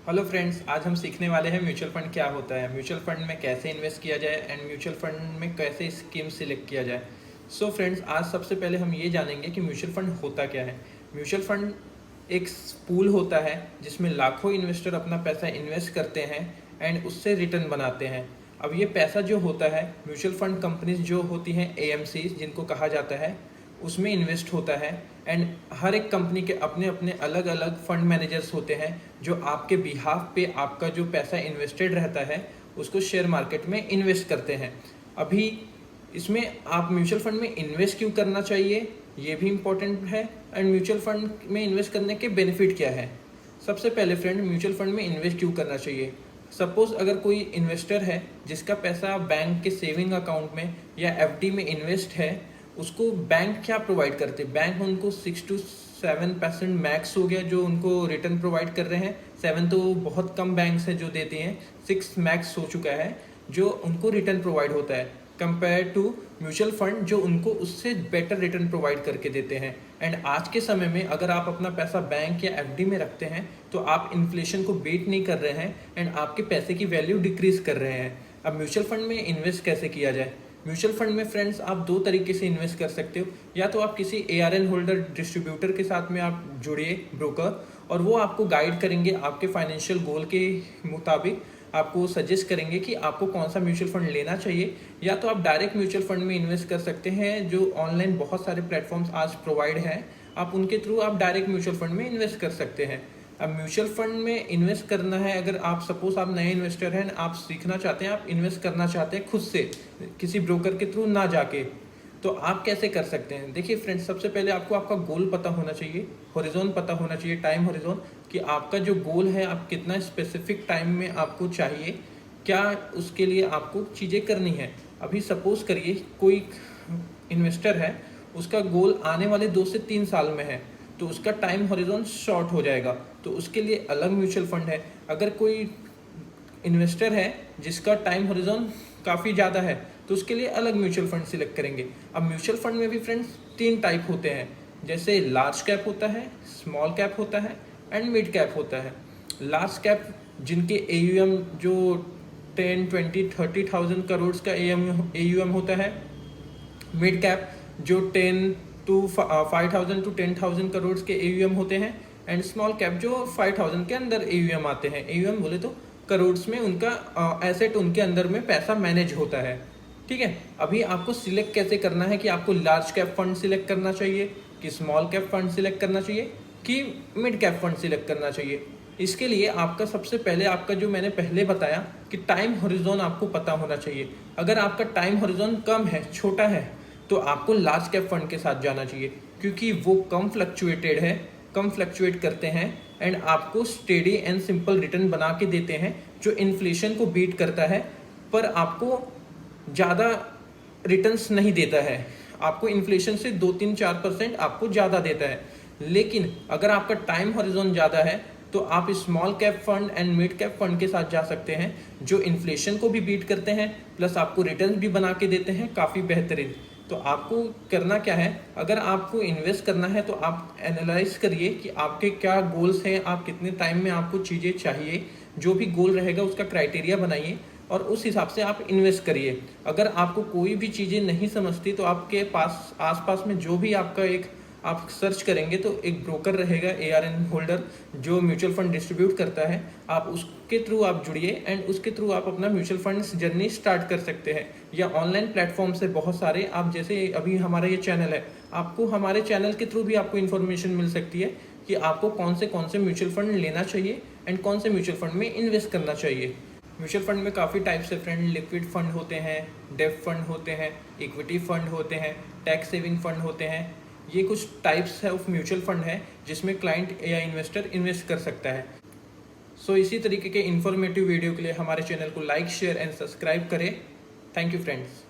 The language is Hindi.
हेलो फ्रेंड्स, आज हम सीखने वाले हैं म्यूचुअल फंड क्या होता है, म्यूचुअल फंड में कैसे इन्वेस्ट किया जाए एंड म्यूचुअल फंड में कैसे स्कीम सिलेक्ट किया जाए। सो फ्रेंड्स, आज सबसे पहले हम ये जानेंगे कि म्यूचुअल फंड होता क्या है। म्यूचुअल फंड एक पूल होता है जिसमें लाखों इन्वेस्टर अपना पैसा इन्वेस्ट करते हैं एंड उससे रिटर्न बनाते हैं। अब ये पैसा जो होता है म्यूचुअल फंड कंपनीज जो होती हैं AMCs जिनको कहा जाता है, उसमें इन्वेस्ट होता है एंड हर एक कंपनी के अपने अपने अलग अलग फंड मैनेजर्स होते हैं जो आपके बिहाफ पे आपका जो पैसा इन्वेस्टेड रहता है उसको शेयर मार्केट में इन्वेस्ट करते हैं। अभी इसमें आप म्यूचुअल फंड में इन्वेस्ट क्यों करना चाहिए ये भी इम्पोर्टेंट है एंड म्यूचुअल फंड में इन्वेस्ट करने के बेनिफिट क्या है। सबसे पहले फ्रेंड, म्यूचुअल फंड में इन्वेस्ट क्यों करना चाहिए। सपोज अगर कोई इन्वेस्टर है जिसका पैसा बैंक के सेविंग अकाउंट में या FD में इन्वेस्ट है, उसको बैंक क्या प्रोवाइड करते हैं, बैंक उनको 6 to 7% मैक्स हो गया जो उनको रिटर्न प्रोवाइड कर रहे हैं। 7 तो बहुत कम बैंक्स हैं जो देते हैं, 6 मैक्स हो चुका है जो उनको रिटर्न प्रोवाइड होता है कंपेयर टू म्यूचुअल फंड जो उनको उससे बेटर रिटर्न प्रोवाइड करके देते हैं। एंड आज के समय में अगर आप अपना पैसा बैंक या FD में रखते हैं तो आप इन्फ्लेशन को बीट नहीं कर रहे हैं एंड आपके पैसे की वैल्यू डिक्रीज कर रहे हैं। अब म्यूचुअल फंड में इन्वेस्ट कैसे किया जाए। म्यूचुअल फंड में फ्रेंड्स आप दो तरीके से इन्वेस्ट कर सकते हो, या तो आप किसी ARN होल्डर डिस्ट्रीब्यूटर के साथ में आप जुड़िए, ब्रोकर, और वो आपको गाइड करेंगे आपके फाइनेंशियल गोल के मुताबिक, आपको सजेस्ट करेंगे कि आपको कौन सा म्यूचुअल फंड लेना चाहिए। या तो आप डायरेक्ट म्यूचुअल फंड में इन्वेस्ट कर सकते हैं जो ऑनलाइन बहुत सारे प्लेटफॉर्म्स आज प्रोवाइड हैं, आप उनके थ्रू आप डायरेक्ट म्यूचुअल फंड में इन्वेस्ट कर सकते हैं। अब म्यूचुअल फंड में इन्वेस्ट करना है, अगर आप सपोज आप नए इन्वेस्टर हैं, आप सीखना चाहते हैं, आप इन्वेस्ट करना चाहते हैं खुद से किसी ब्रोकर के थ्रू ना जाके, तो आप कैसे कर सकते हैं। देखिए फ्रेंड्स, सबसे पहले आपको आपका गोल पता होना चाहिए, हॉरिजॉन पता होना चाहिए, टाइम हॉरिजॉन, कि आपका जो गोल है आप कितना स्पेसिफिक टाइम में आपको चाहिए, क्या उसके लिए आपको चीज़ें करनी है। अभी सपोज करिए कोई इन्वेस्टर है, उसका गोल आने वाले 2 से 3 साल में है, तो उसका टाइम हॉरिजॉन शॉर्ट हो जाएगा, तो उसके लिए अलग म्यूचुअल फंड है। अगर कोई इन्वेस्टर है जिसका टाइम हॉरिजॉन काफ़ी ज़्यादा है तो उसके लिए अलग म्यूचुअल फंड सिलेक्ट करेंगे। अब म्यूचुअल फंड में भी फ्रेंड्स 3 टाइप होते हैं, जैसे लार्ज कैप होता है, स्मॉल कैप होता है एंड मिड कैप होता है। लार्ज कैप जिनके AUM जो 10, 20, 30,000 करोड़ का AUM होता है। मिड कैप जो 10 to 5,000 to 10,000 करोड़ के AUM होते हैं एंड स्मॉल कैप जो 5,000 के अंदर AUM आते हैं। AUM बोले तो करोड़ में उनका एसेट, उनके अंदर में पैसा मैनेज होता है। ठीक है, अभी आपको सिलेक्ट कैसे करना है कि आपको लार्ज कैप फंड सिलेक्ट करना चाहिए कि स्मॉल कैप फंड सिलेक्ट करना चाहिए कि मिड कैप फंड सिलेक्ट करना चाहिए। इसके लिए आपका सबसे पहले आपका जो मैंने पहले बताया कि टाइम हॉरिजॉन आपको पता होना चाहिए। अगर आपका टाइम हॉरिजॉन कम है, छोटा है, तो आपको लार्ज कैप फंड के साथ जाना चाहिए क्योंकि वो कम फ्लक्चुएटेड है, कम फ्लक्चुएट करते हैं एंड आपको स्टेडी एंड सिंपल रिटर्न बना के देते हैं जो इन्फ्लेशन को बीट करता है, पर आपको ज़्यादा रिटर्न्स नहीं देता है। आपको इन्फ्लेशन से 2-3-4% आपको ज़्यादा देता है। लेकिन अगर आपका टाइम हॉरिजॉन ज़्यादा है तो आप small cap fund and mid cap fund के साथ जा सकते हैं जो इन्फ्लेशन को भी बीट करते हैं प्लस आपको रिटर्न भी बना के देते हैं काफ़ी बेहतरीन। तो आपको करना क्या है, अगर आपको इन्वेस्ट करना है तो आप एनालाइज करिए कि आपके क्या गोल्स हैं, आप कितने टाइम में आपको चीज़ें चाहिए, जो भी गोल रहेगा उसका क्राइटेरिया बनाइए और उस हिसाब से आप इन्वेस्ट करिए। अगर आपको कोई भी चीज़ें नहीं समझती तो आपके पास आसपास में जो भी आपका एक आप सर्च करेंगे तो एक ब्रोकर रहेगा ARN होल्डर जो म्यूचुअल फंड डिस्ट्रीब्यूट करता है, आप उसके थ्रू आप जुड़िए एंड उसके थ्रू आप अपना म्यूचुअल फंड जर्नी स्टार्ट कर सकते हैं। या ऑनलाइन प्लेटफॉर्म से बहुत सारे, आप जैसे अभी हमारा ये चैनल है, आपको हमारे चैनल के थ्रू भी आपको इन्फॉर्मेशन मिल सकती है कि आपको कौन से म्यूचुअल फंड लेना चाहिए एंड कौन से म्यूचुअल फंड में इन्वेस्ट करना चाहिए। म्यूचुअल फंड में काफ़ी टाइप्स है फ्रेंड, लिक्विड फंड होते हैं, डेब्ट फंड होते हैं, इक्विटी फंड होते हैं, टैक्स सेविंग फंड होते हैं। ये कुछ टाइप्स है ऑफ म्यूचुअल फंड है जिसमें क्लाइंट या इन्वेस्टर इन्वेस्ट कर सकता है। सो इसी तरीके के इन्फॉर्मेटिव वीडियो के लिए हमारे चैनल को लाइक, शेयर एंड सब्सक्राइब करें। Thank you friends.